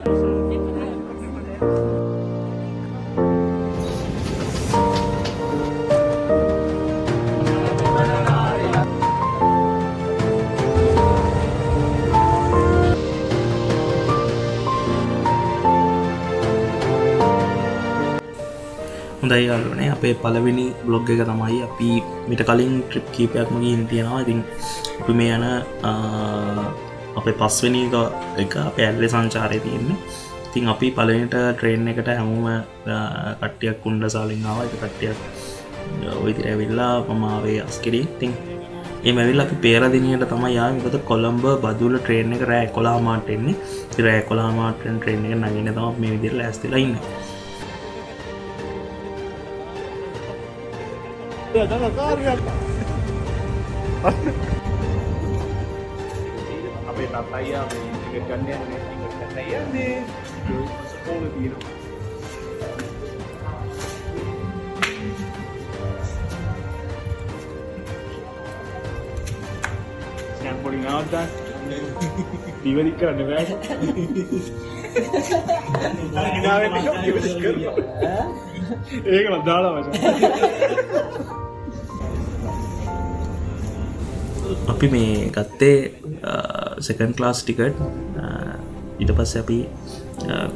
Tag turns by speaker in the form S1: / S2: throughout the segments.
S1: හොඳයි යාළුවනේ අපේ පළවෙනි බ්ලොග් එක තමයි අපි මිට කලින් ට්‍රිප් කීපයක්ම ගිහින් තියෙනවා. ඉතින් අපි මේ යන අපේ පස්වෙනි එක අපේ ඇල්ලේ සංචාරයේ තියෙන්නේ. ඉතින් අපි පළවෙනිට ට්‍රේන් එකට හැමෝම කට්ටියක් කුණ්ඩසාලින් ආවා. ඒක කට්ටියක් ওই විදිහට ඇවිල්ලා මම ආවේ අස්කිරියෙන්. ඉතින් මේ ඇවිල්ලා අපි පෙරදිනියට තමයි ආවේ. මොකද කොළඹ බදුල්ල ට්‍රේන් එක රෑ 11 මාට එන්නේ. ඉතින් රෑ 11 මාට ට්‍රේන් එක නැගින්න තමයි මේ විදිහට ලෑස්තිලා ඉන්නේ.
S2: Ya, jangan karya. Apa yang saya mengingatkannya mengingatkan saya nih sekolah biru. Yang paling ada diberi kerana kan. Kita ada ni kau diberi kerana. ඒක මම දාලා මචං.
S1: අපි මේ ගත්තේ සෙකන්ඩ් ක්ලාස් ටිකට්. ඊට පස්සේ අපි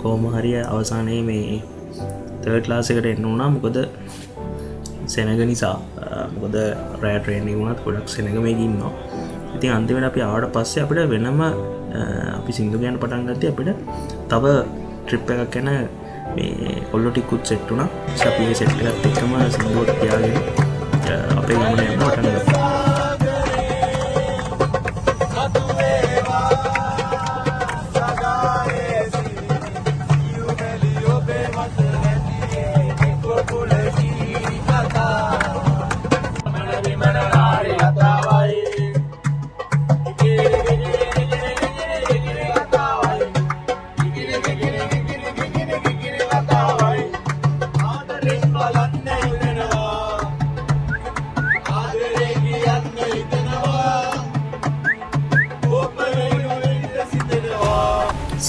S1: කොහොම හරි අවසානයේ මේ තර්ඩ් ක්ලාස් එකට එන්න වුණා. මොකද සෙනග නිසා. මොකද රෑ ට්‍රේන් එක වුණත් ගොඩක් සෙනග මේක ඉන්නවා. ඉතින් අන්තිමට අපි ආවට පස්සේ අපිට වෙනම අපි සිංදු ගයන්න පටන් ගත්තේ අපිට තව ට්‍රිප් එකක් යන මේ කොල්ලෝ ටිකුත් සෙට් වුණා. අපි ඒ සෙට් එකත් එක්කම සිංදුවට තියාගෙන අපේ ගමන යන්න පටන් ගත්තා.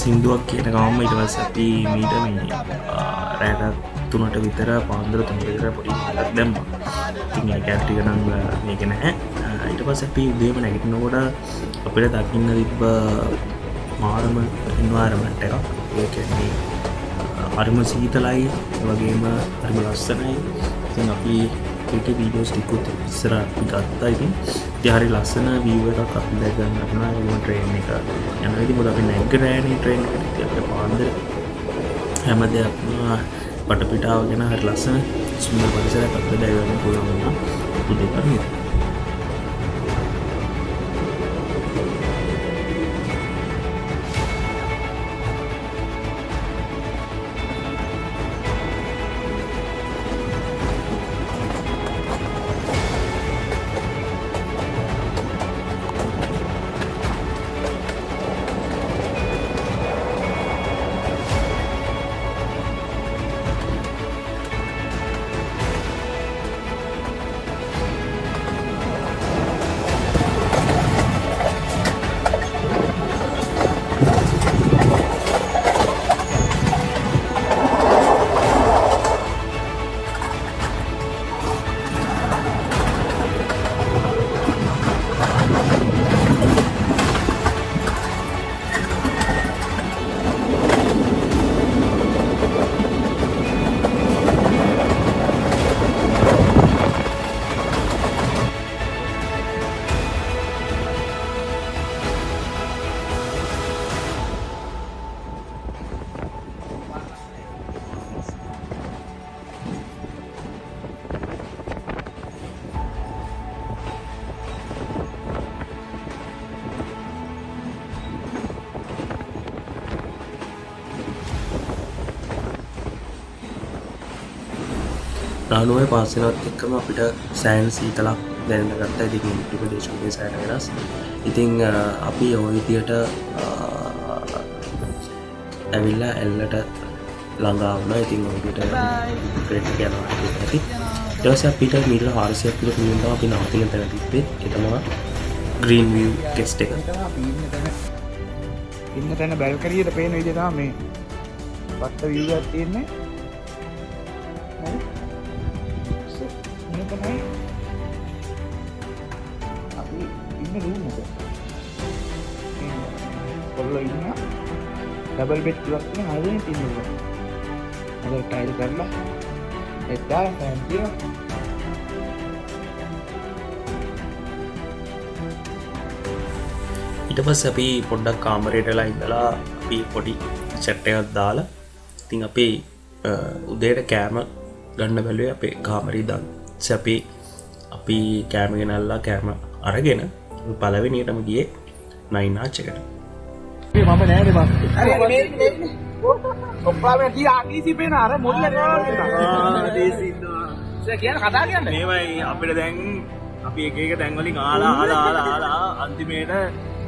S1: සින්දුවක් කියන ගමන්ම ඊට පස්සේ අපි මීට මේ රෑට 3ට විතර පාන්දර 3ට විතර පොඩි එකක් දැම්මා. ඉතින් ඒ කැට් එක නම් මේක නැහැ. ඊට පස්සේ අපි උදේම නැගිටිනකොට අපිට දකින්න තිබ්බ මාරම එන්වයරන්මන්ට් එකක්. ඒ කියන්නේ හරිම සීතලයි, ඒ වගේම හරිම ලස්සනයි. ඉතින් අපි ඒකේ වීඩියෝස් ටිකත් ඉස්සර අපි ගත්තා. ඉතින් හරි ලස්සන view එකක් අපි දැක ගන්න ලබනවා. ඒ ට්‍රේන් එක යන විදිහ මොකද අපි නැග්ගරෑනේ ට්‍රේන් එකට. අපේ පාන්දර හැම දෙයක්ම වටපිටාව ගැන හරි ලස්සන සුන්දර පරිසරයක් අපිට දැක ගන්න පුළුවන් වුණා. උදේ කරන්නේ නානුවේ පාසලත් එක්කම අපිට සෑහෙන සීතලක් දැනෙන්න ගත්තා. ඉතින් ප්‍රදේශයේ සෑහෙන වෙනස්. ඉතින් අපි ওই විදියට ඇවිල්ලා එල්ලට ළඟා වුණා. ඉතින් ඔය විදියට ට්‍රේන් එක යනවා ඇති. ඊට පස්සේ අපිට මීටර 400ක් විතර දුරින් තමයි අපි නවතින තැන තිබ්බේ. ඒ තමයි ග්‍රීන් විව් ගෙස්ට් එක.
S3: ඉන්න තැන බැල්කරියට පේන විදිහ තමයි මේ පත්ත වීව් එකක් තියෙන්නේ. හරි. මේක තමයි අපි ඉන්න රූම් එක. කොල්ලෝ ඉන්න ඩබල් බෙඩ් එකක් තියෙන හරියට ඉන්නවා. අද ටයිල් කරලා එදා ෆෑන් තියෙනවා.
S1: ඊට පස්සේ අපි පොඩ්ඩක් කාමරේටලා ඉඳලා අපි පොඩි චැට් එකක් දාලා ඉතින් අපේ උදේට කෑම ගන්න බැලුවේ අපේ කාමරේ ඉඳන්. අපි කෑම ගෙනල්ලා කෑම අරගෙන පළවෙනියටම ගියේ නයින් ආච් එකට.
S3: මම නෑනේ බස්. හරි මේ ඔක්කොම තියා ආගීසි පේන අර මුල්ල කරනවා. දේසි ඉන්නවා. ඒක කියන කතා කියන්නේ.
S1: මේවයි අපිට දැන් අපි එක තැන් වලින් ආලා අන්තිමේට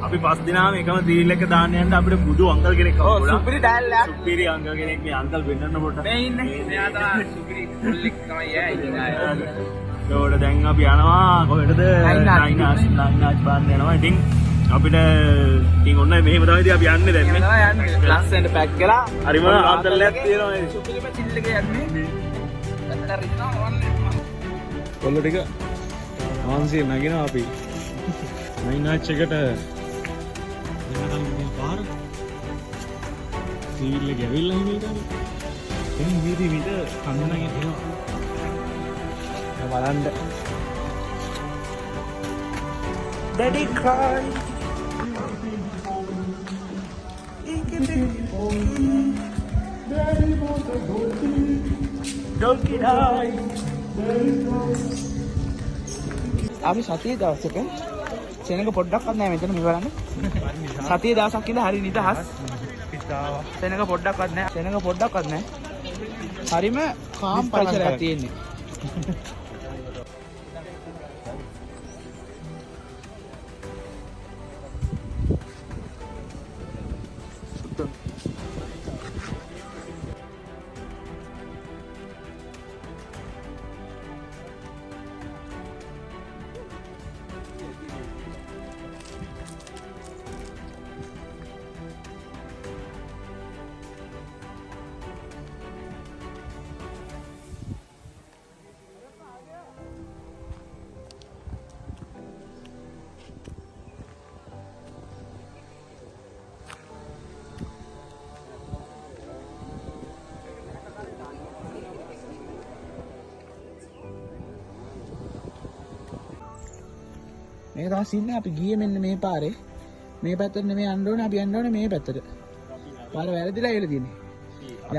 S1: අපි 5 දිනාම එකම රීල් එක දාන්න යන්න අපිට බුදු අංකල් කෙනෙක් හම්බුණා.
S3: සුපිරි ඩයල්ලා.
S1: සුපිරි අංකල් කෙනෙක් මේ අංකල් වෙන්නන්න පොඩ්ඩක්.
S3: මේ ඉන්නේ. මෙයා තමයි සුපිරි මුල්ලෙක් තමයි යා ඉතින් ආය.
S1: ඒකට දැන් අපි යනවා කොහෙටද? නයිනාස් බාන්න යනවා. ඉතින් අපිට ඉතින් ඔන්න මෙහෙම තමයි ඉතින් අපි යන්නේ දැන් මේ.
S3: යන්නේ. ලස්සනට පැක් කරලා
S1: හරිම ආතල්ලයක් තියෙනවා මේ.
S3: සුපිරිම චිල් එකේ යන්නේ. අතට රිනවා වන්නේ.
S2: කොල්ල ටික ආන්සිය නැගිනවා අපි. නයිනාච් එකට යනකම් පාර සීල් එක ඇවිල්ලා හිමීට. එම් වීදි විද කන්නගේ තියෙනවා. බලන්න.
S3: Daddy cry. අපි සතිය දවසක සෙනඟ පොඩ්ඩක්වත් නැහැ මෙතන මේ බලන්න. සතිය දවසක් ඉඳලා හරි නිදහස්. සෙනඟ පොඩ්ඩක්වත් නැහැ. සෙනඟ පොඩ්ඩක්වත් නැහැ. හරිම කාම් පරිසරයක් තියෙන්නේ. මේක තමයි සින්න අපි ගියේ මෙන්න මේ පාරේ. මේ පැත්තට නෙමෙයි යන්න ඕනේ අපි යන්න ඕනේ මේ පැත්තට. පාර වැරදිලා ඉල තියෙන්නේ.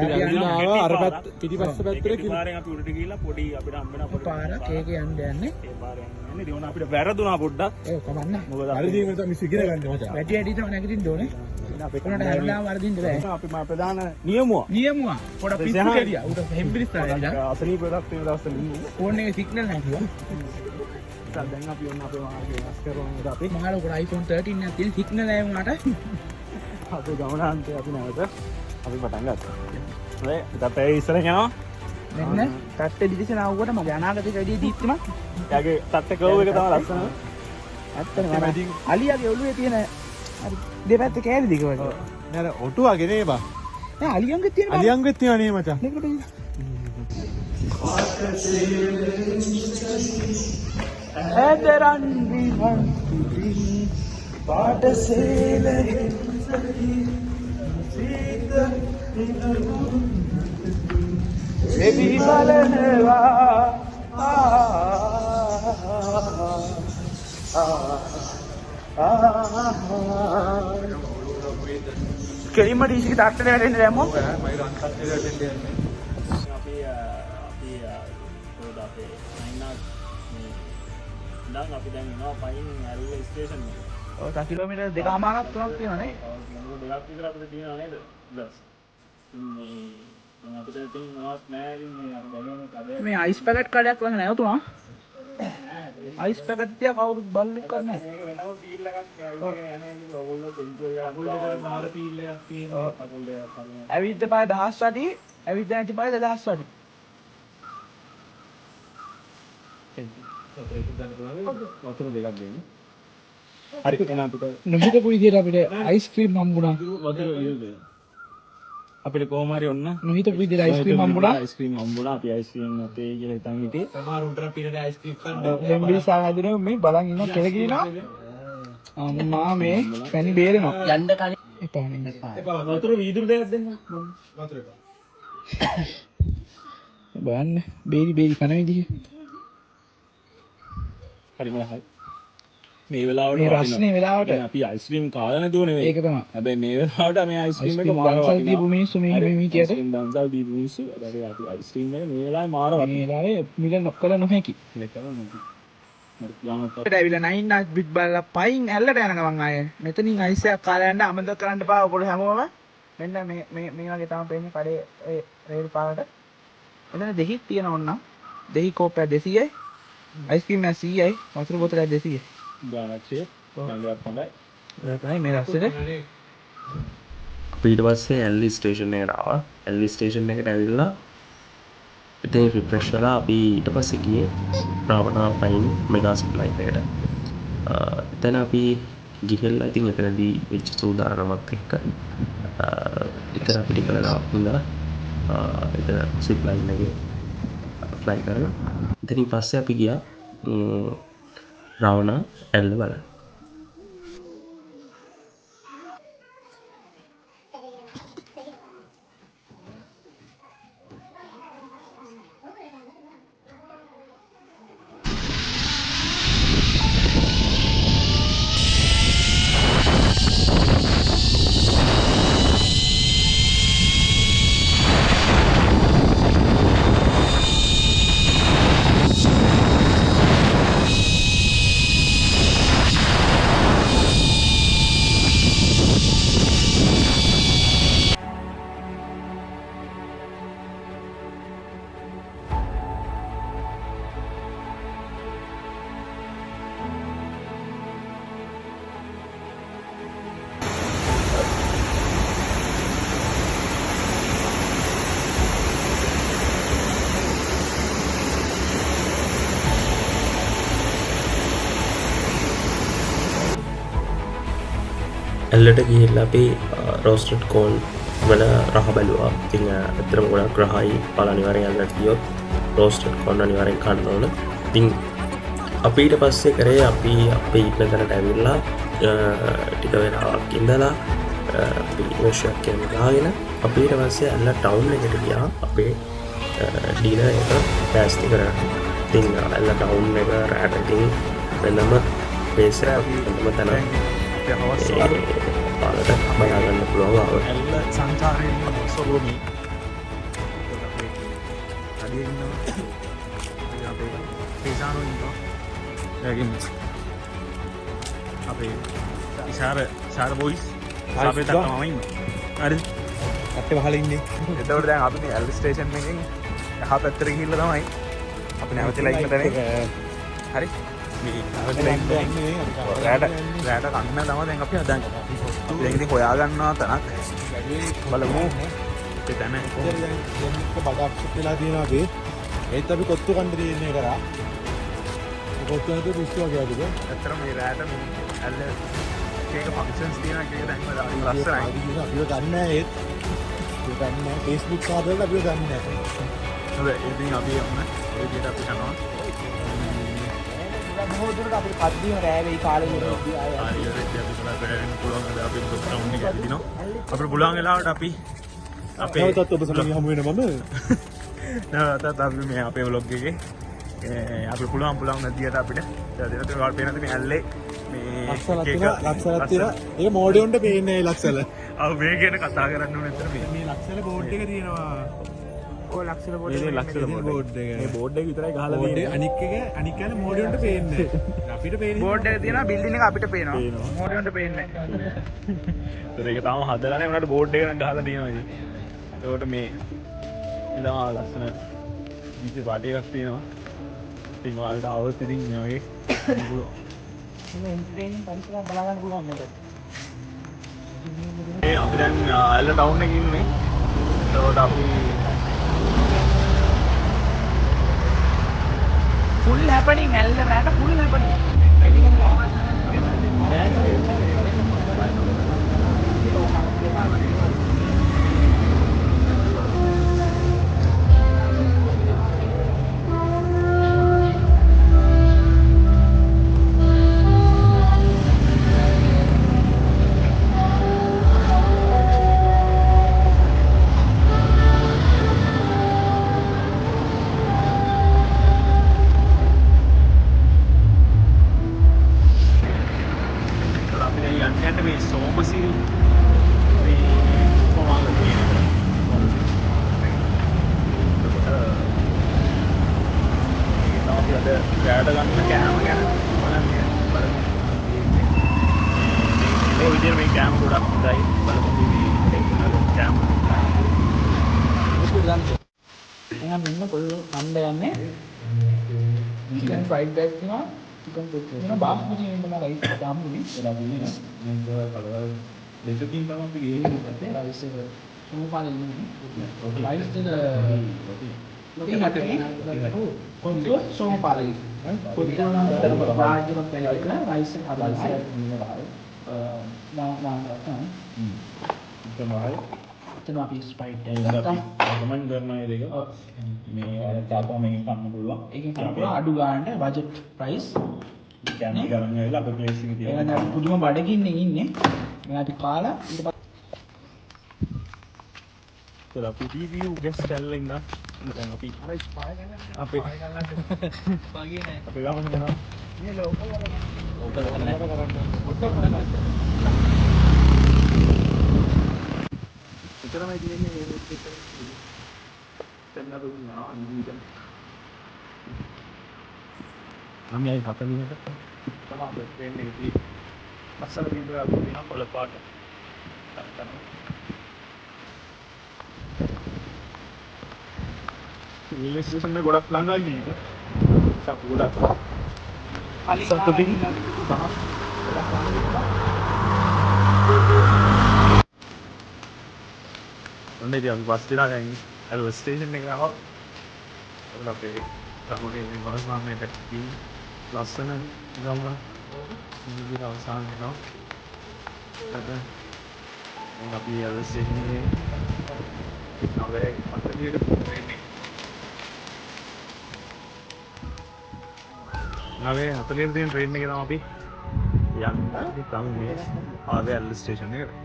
S2: අපි යනවා අර පැත්ත පිටිපස්ස පැත්තට
S1: පාරෙන් අපි උඩට ගිහිල්ලා පොඩි අපිට හම්බෙන පොඩි
S3: පාර කේක යන්න යන්නේ.
S1: ඒ පාරෙන් යන්නේ. ඉතින් අපිට වැරදුනා පොඩ්ඩක්.
S3: ඒක කමන්න.
S2: මොකද හරිදී මම මිස් ඉගෙන ගන්න මචං.
S3: වැඩි වැඩි තමයි නැගිටින්න ඕනේ.
S1: අපේ
S3: උනට හැමදාම වරදින්න බෑ.
S1: අපි ප්‍රධාන නියමුවා.
S3: නියමුවා. පොඩ පිස්සු කැරියා. උට හෙම්බිරිස් තමයි.
S1: අසනීප වෙලක් තියෙන දවස්වල ඉන්නේ.
S3: ෆෝන් එකේ සිග්නල් නැහැ.
S1: දැන් අපි ඔන්න අපේ මාර්ගය වෙනස් කරනවා. අපි
S3: මහලොකු iPhone 13 එකක් තියෙන සිග්නල් නැහැ උනාට.
S1: අපේ ගමනාන්තය අපි නැවත අපි පටන් ගත්තා. හරි අපේ ඉස්සරහ යනවා.
S3: මෙන්න තට්ටේ දිදිසන ආවුවට මම අනාගතේ වැඩි දීප්තිමත්.
S1: එයාගේ තට්ටේ කර්ව් එක තමයි ලස්සන.
S3: ඇත්තටම අලියාගේ ඔළුවේ තියෙන හරි දෙපැත්තේ කෑලි දිග වගේ.
S2: නේද ඔටු වගේ නේ බා.
S3: නෑ අලියන්ගෙත් තියෙන
S2: අලියන්ගෙත් තියෙනවා නේ මචං.
S3: මේකට බලන්න. ඇදරන් විවන් පිරි පාටසේලෙ සීත එවි බලනවා කෙලින්ම ඩීසි තාත්තට වැටෙන්න දැම්මෝ
S1: අපි අපේ නයිනාස් ඉඳන් අපි දැන් එනවා පයින් ඇල්ල ස්ටේෂන් එකට.
S3: ඔව් 10 කිලෝමීටර් 2.5ක් 3ක් තියෙනවා නේ.
S1: දෙකක් විතර අපිට තියෙනවා නේද? බස්. අපිට ඉතින් මොනවත් නැහැ ඉතින් මේ ගමන කඩේ.
S3: මේ අයිස් පැකට් කඩයක් ළඟ නැවතුණා. අයිස් පැකට් තියා කවුරුත් බල්ලෙක් කරන්නේ නැහැ.
S1: මේක වෙනම පීල් එකක් යන්නේ ඉතින් ඔයගොල්ලෝ සෙන්සර් එකක් අකුල්ලේට මාර පීල් එකක් තියෙනවා. අකුල්ලේ තමයි.
S3: ඇවිද්ද පාය 1000 වටි, ඇවිද්ද නැති පාය 2000 වටි.
S2: වතුර දෙකක් දෙන්න. හරි එහෙනම් අපිට
S3: නොහිතපු විදියට අපිට අයිස්ක්‍රීම් හම්බුණා.
S2: අපිට කොහොම හරි ඔන්න
S3: නොහිතපු විදියට අයිස්ක්‍රීම් හම්බුණා.
S2: අයිස්ක්‍රීම් හම්බුණා. අපි අයිස්ක්‍රීම් නැතේ කියලා හිතන් හිටියේ. සමහර උන්ට පිරේ අයිස්ක්‍රීම් කන්න.
S3: එම්බිසා හැදුනේ මේ බලන් ඉන්න කෙලගිනවා. අම්මා මේ පැණි බේරෙනවා. යන්න කලින් එපා නේ.
S2: එපා වතුර වීදුරු දෙකක් දෙන්න. වතුර එපා.
S3: බලන්න බේරි කන විදිහ.
S2: හරි මම හරි. මේ වෙලාවට
S3: මේ රස්නේ වෙලාවට
S2: අපි අයිස්ක්‍රීම් කාලා නැතුව නෙවෙයි.
S3: ඒක තමයි.
S2: හැබැයි මේ වෙලාවට මේ අයිස්ක්‍රීම් එක මාර
S3: දන්සල් දීපු මිනිස්සු මේ විදියට
S2: අයිස්ක්‍රීම් දන්සල් දීපු මිනිස්සු. අපි අයිස්ක්‍රීම් එක මේ වෙලාවේ මාර වටිනවා.
S3: මේ වෙලාවේ මිල නොකල නොහැකි.
S2: මේක තමයි. මට යාමත්
S3: ඒකට ඇවිල්ලා නයින් නාච් බිට් බලලා පයින් ඇල්ලට යන ගමන් ආයේ මෙතනින් අයිස් එකක් කාලා යන්න අමතක කරන්න බෑ ඔයගොල්ලෝ හැමෝම. මෙන්න මේ වගේ තමයි පේන්නේ කඩේ ඒ රේල් පාරට. එතන දෙහික් තියෙන ඕන. දෙහි කෝපය 200යි. අයිස්ක්‍රීම් එක 100යි. වතුර බෝතලයක් 200යි.
S2: ගානක්ෂේ ගංගාවක් හොඳයි.
S3: ඒකයි මේ රස්සෙට.
S1: අපි ඊට පස්සේ ඇල්ලි ස්ටේෂන් එකට ආවා. ඇල්ලි ස්ටේෂන් එකට ඇවිල්ලා ඉතින් රිෆ්‍රෙෂ් වෙලා අපි ඊට පස්සේ ගියේ රාවණා පයින් මෙගා සප්ලයි එකට. එතන අපි ගිහිල්ලා ඉතින් එතනදී වෙච්ච සූදානමක් එක්ක එතන අපිට කළා ඉඳලා එතන සිප් ලයින් එකේ ෆ්ලයි කරලා ඉතින් පස්සේ අපි ගියා රාවණා ඇල්ල බලන්න. ඇල්ලට ගිහිල්ලා අපි රෝස්ටඩ් කෝන් වල රහ බැලුවා. ඉතින් ඇත්තටම ගොඩක් රහයි. ඔයාලා අනිවාර්යෙන් ඇල්ලට ගියොත් රෝස්ටඩ් කෝන් අනිවාර්යෙන් කන්න ඕන. ඉතින් අපි ඊට පස්සේ කරේ අපි අපේ ඉන්න තැනට ඇවිල්ලා ටික වෙලාවක් ඉඳලා අපි වොෂ්යක් කරගෙන අපි ඊට පස්සේ ඇල්ල ටවුන් එකට ගියා. අපේ ඩිනර් එක ටැස්ට් කරන්න. ඉතින් ඇල්ල ටවුන් එක රැට ඉතින් වෙනම ප්ලේස් එකක් වෙනම තැනක්. පාලට බලාගන්න පුළුවන් ආව.
S2: ඇල්ල සංචාරයෙන් සොරෝමි. අඩිය ඉන්නවා. අපේ පේසානෝ ඉන්නවා. එයාගෙන් අපේ ඉෂාර බොයිස් අපේ තාත්තමම ඉන්නවා. හරිද? අට්ටේ වහලා ඉන්නේ. එතකොට දැන් අපි මේ ඇල්ල ස්ටේෂන් එකෙන් එහා පැත්තට ගිහිල්ලා තමයි අපි නැවතිලා ඉන්න තැනේ. හරි. රෑට කන්න තම දැන් අපි හදන්නේ. අපි දැන් ඉතින් හොයාගන්නවා තැනක් බලමු. ඒ තැන
S4: බඩක් වෙලා තියෙනවා අපි. ඒත් අපි කොත්තු කන්න දෙන්නේ කරා. කොත්තු නැතුව පිස්සු වගේ වගේ.
S2: ඇත්තටම මේ රෑට මේ ඇල්ල එක ෆන්ක්ෂන්ස් තියෙනවා එක දැන් ලස්සනයි.
S4: අපිව ගන්න නැහැ ඒත්. ඒක ගන්න නැහැ. Facebook කාර්යවල අපිව ගන්න නැහැ.
S2: හොඳයි ඉතින් අපි යන්න. ඒ විදිහට අපි යනවා.
S3: මොහොතකට අපි පද්දීම රෑ වෙයි කාලේ ඉඳලා
S2: හරියට අපි ඉස්සරහ බැලෙන්න පුළුවන් නේද අපි ටවුන් එක ඇවිදිනවා. අපිට පුළුවන් වෙලාවට අපි අපේ
S4: නැවතත් ඔබ සමග හමු වෙන මම
S2: නැවතත් අපි මේ අපේ vlog එකේ අපිට පුළුවන් නැතියට අපිට දෙනත් ඔයාලට පේනද මේ ඇල්ලේ මේ
S4: ලක්ෂලක් තියෙනවා. ඒක මෝඩියොන්ට පේන්නේ ලක්ෂල.
S2: අව මේ ගැන කතා කරන්න ඕනේ නැතර මේ
S4: මේ ලක්ෂල බෝඩ් එක තියෙනවා.
S3: ඔය ලක්ෂල බෝඩ්
S2: මේ ලක්ෂල බෝඩ් එක. මේ බෝඩ් එක විතරයි ගහලා
S4: බෝඩ්
S2: තියෙන්නේ.
S4: එක අනික් යන මෝඩියොන්ට පේන්නේ නැහැ. අපිට පේන්නේ
S3: බෝඩ් එක තියෙනවා බිල්ඩින් එක අපිට පේනවා. මොඩියොන්ට පේන්නේ නැහැ.
S2: ඒක තාම හදලා නැහැ උනාට බෝඩ් එක නම් ගහලා තියෙනවා ඉතින්. ඒකට මේ ඉඳලා ලස්සන විශේෂ පාටි එකක් තියෙනවා. ඉතින් ඔයාලට આવොත් ඉතින් මේ වගේ
S3: මේ එන්ටර්ටේනින් පරිසරයක් බලා ගන්න පුළුවන් මේක.
S2: මේ අපි දැන් ඇල්ල ටවුන් එකේ ඉන්නේ. ඒකට අපි
S3: full happening ඇල්ල රැට full happening.
S2: යන්න මේ සෝමසිල් මේ කොමාග තියෙනවා. අපි අද රැයට ගන්න කෑම ගැන බලමු. මේ විදිහට මේ කෑම ගොඩක් හොඳයි. බලමු මේ කෑම.
S3: එහෙනම් මෙන්න කොල්ලෝ කණ්ඩ යන්නේ chicken fried rice තියෙනවා chicken pepper තියෙනවා බාස්මති වෙන්න මම රයිස් දාමුනේ එලා දුන්නේ නේ කලවල් දෙකකින් තමයි අපි ගියේ රයිස් එක සෝපාලේ ඉන්නේ රයිස් එක ඉතින් හටේ කොන්දෝ සෝපාලේ කොන්දෝ නම් රාජ්‍යම පෙරේක රයිස් එක හදලා ඉන්නවා තමයි එතන අපි ස්ප්‍රයිට් එකක් ගමන් කරන එක මේ තාපම එකෙන් කන්න පුළුවන්. ඒකෙන් කන්න පුළුවන් අඩු ගානට බජට් ප්‍රයිස්. කියන්නේ ගමන් වෙලා අපේ ප්ලේස් එකේ තියෙනවා. එහෙනම් අපි පුදුම බඩගින්නේ ඉන්නේ. මේ අපි කාලා ඊට පස්සේ
S2: අපි රිවිව් ගෙස්ට් එකෙන් ඉන්න. දැන් අපි අපේ වගේ නෑ. අපි ගමන් යනවා. මේ ලෝකල් කරන්නේ. ඉතරමයි තියෙන්නේ මේ විදිහට. දැන් අද උනා අනිත් අපි ආයි හතලිනට තමයි වෙන්නේ ඉතින් මස්සල බින්දුව අකුතින පොළ පාට කරනවා. මේ ස්ටේෂන් එක ගොඩක් ළඟයි නේද? සප් ගොඩක්. සතුටින් ඔන්නේ ඉතින් අපි බස් දිනා දැන් අර ස්ටේෂන් එකට ආවා. අපේ ගමේ බස් මාර්ගයට ගිහින් ලස්සන ගම ඉදිරියට අවසන් වෙනවා. දැන් අපි අර ස්ටේෂන් එකේ නවයේ අතලියට එන්නේ. නවයේ අතලියට තියෙන ට්‍රේන් එකේ තමයි අපි යන්නේ. ඉතින් මේ ආවේ අර ස්ටේෂන් එකට.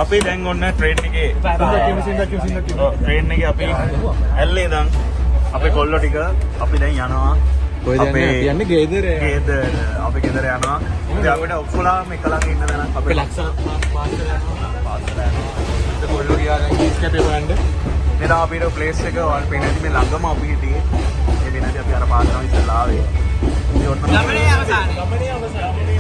S2: අපි දැන් ඔන්න ට්‍රේන් එකේ ට්‍රේන් එකේ අපි ඇල්ලේ ඉඳන් අපේ කොල්ලෝ ටික අපි දැන් යනවා.
S4: කොහෙද යන්නේ? ගෙදර.
S2: අපි ගෙදර යනවා. ඉතින් අපිට ඔක්කොලාම එකලඟ ඉන්න දැනක් අපේ ලක්ෂණ පාස්තර යනවා.
S4: කොල්ලෝ ගියා දැන් කීස් කැපේ බලන්න.
S2: මේ තමයි අපේ ප්ලේස් එක වල් පේන්නේ මේ ළඟම අපි හිටියේ. ඒ වෙනදී අපි අර පාස්තර ඉස්සලා ආවේ.
S3: ගමනේ අවසානයේ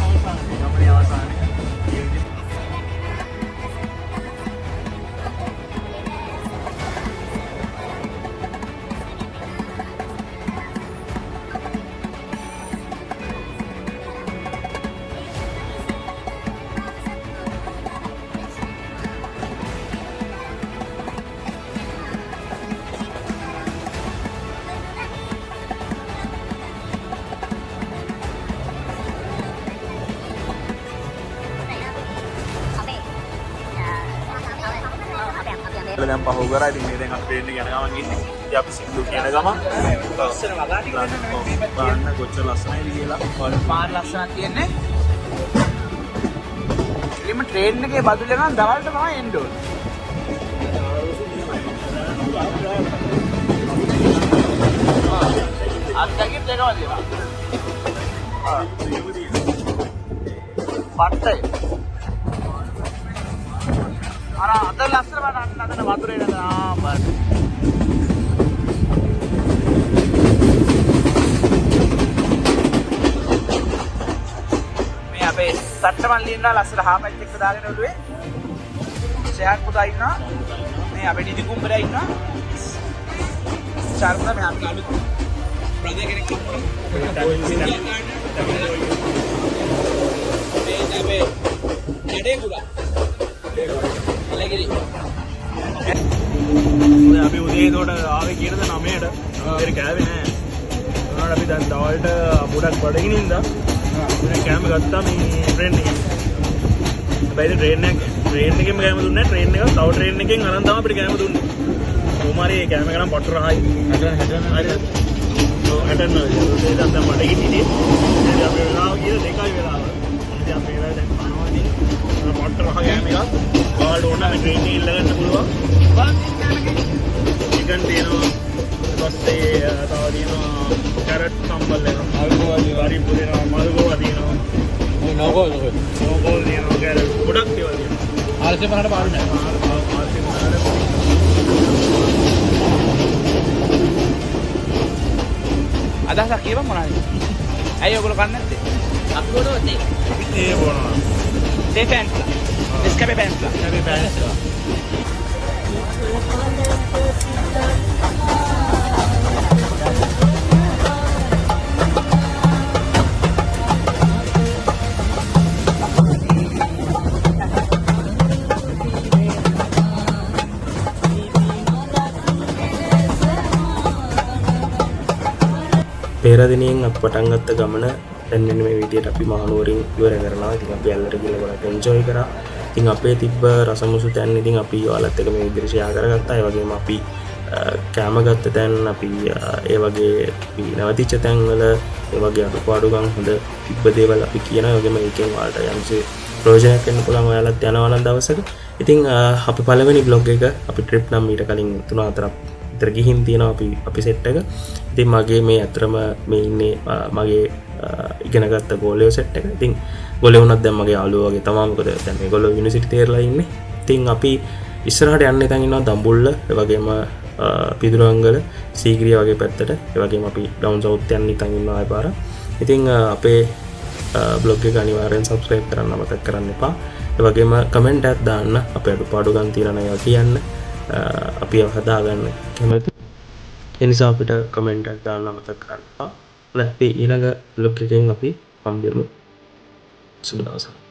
S2: දැන් පහු කරා. ඉතින් මේ දැන් අපි ට්‍රේන් එක යන ගමන් ඉන්නේ. ඉතින් අපි සින්දු කියන ගමන් ලස්සන වගාටි බලන්න කොච්චර ලස්සනයිද කියලා.
S3: පාර ලස්සනක් තියෙන්නේ. එලිම ට්‍රේන් එකේ බදුල ගන්න දවල්ට තමයි එන්න ඕනේ. අත්දැකීම් දෙකම දෙනවා. පට්ටේ. අර අත ලස්සන බලන්න අතන වතුරේ නේද බස්. සට්ටමල්ලි ඉන්නවා ලස්සන හාපැච් එක දාගෙන ඔළුවේ. ෂෙහන් පුතා ඉන්නවා. මේ අපේ නිදි කුඹරයා ඉන්නවා. චාර්මලා මේ අපි අලුත් බ්‍රදර් කෙනෙක් ඉන්නවා. මේ අපේ කඩේ ගුරා. ලැගිරි.
S1: අපි උදේ ඒකට ආවේ කියනද 9ට. ඒක කෑවේ නෑ. උනාට අපි දැන් දවල්ට ගොඩක් බඩගිනින් ඉඳා. දැන් කෑම ගත්තා මේ ට්‍රේන් එකෙන්. හැබැයි ට්‍රේන් එකෙන් කෑම දුන්නේ නෑ. ට්‍රේන් එක තව ට්‍රේන් එකෙන් අරන් තමයි අපිට කෑම දුන්නේ. කොහොමාරි ඒ කෑම ගනම් පටු රහයි. හරිද? ඔව් 60 ඒක දැන් බඩගිනින්නේ. ඉතින් අපි වෙලාව කියලා 2යි වෙලාව. ඉතින් අපි වෙලාව දැන් කනවා ඉතින් පටු රහ කෑම එකක්. ඔයාලට ඕන නම් ට්‍රේන් එකේ ඉල්ලගන්න පුළුවන්. चिकन තියෙනවා ඊට පස්සේ තව තියෙනවා කැරට් සම්බල් එක පරිප්පු තියෙනවා මල්ගෝවා තියෙනවා නෝගෝල් තියෙනවා කැරට් ගොඩක් දේවල් තියෙනවා ආර්සේ පහකට පාරු නෑ
S3: අදහසක් කියව මොනවද ඇයි ඔයගොල්ලෝ කන්නේ නැත්තේ අපි බොනවද
S1: ඒ බොනවා
S3: ඩෙෆෙන්ස්ලා එස්කැපේ බෑන්ස්ලා
S1: පෙරදිනියෙන් අප පටන් ගත්ත ගමන දැන් මෙන්න මේ විදියට අපි මහනුවරින් ඉවර කරනවා. ඉතින් අපි ඇල්ලට ගිහලා ගොඩක් එන්ජොයි කරා. ඉතින් අපේ තිබ්බ රසමුසු තැන් ඉතින් අපි ඔයාලත් එක්ක මේ විදිහට ෂෙයා කරගත්තා. ඒ වගේම අපි කැම ගත්ත තැන් අපි ඒ වගේ අපි නැවතිච්ච තැන් වල ඒ වගේ අඩුපාඩුකම් හොඳ තිබ්බ දේවල් අපි කියනවා. ඒ වගේම ඒකෙන් ඔයාලට යම්සේ ප්‍රයෝජනයක් වෙන්න පුළුවන් ඔයාලත් යනවා නම් දවසක. ඉතින් අපි පළවෙනි vlog එක අපි trip නම් ඊට කලින් 3-4ක් විතර ගිහින් තියෙනවා අපි සෙට් එක. ඉතින් මගේ මේ අතරම මේ ඉන්නේ මගේ ඉගෙන ගත්ත ගෝලයෝ සෙට් එක. ඉතින් ගෝලයෝ උනත් දැන් මගේ යාළුවෝ වගේ තමයි. මොකද දැන් මේගොල්ලෝ යුනිවර්සිටි තේරලා ඉන්නේ. ඉතින් අපි ඉස්සරහට යන්න තැන් ඉන්නවා දඹුල්ල, ඒ වගේම පිදුරංගල, සීගිරිය වගේ පැත්තට. ඒ වගේම අපි ඩවුන් සවුත් යන්න තැන් ඉන්නවා ආය පාර. ඉතින් අපේ බ්ලොග් එක අනිවාර්යෙන් subscribe කරන්න මතක කරන්න එපා. ඒ වගේම කමෙන්ට් එකක් දාන්න. අපේ අඩුපාඩුකම් තියෙනවා නම් ඒවා කියන්න. අපි හදාගන්න කැමති. එනිසා අපිට කමෙන්ට් එකක් දාන්න මතක කරන්න. අපි ඊළඟ බ්ලොග් එකෙන් අපි හම්බෙමු. සුබ දවසක්.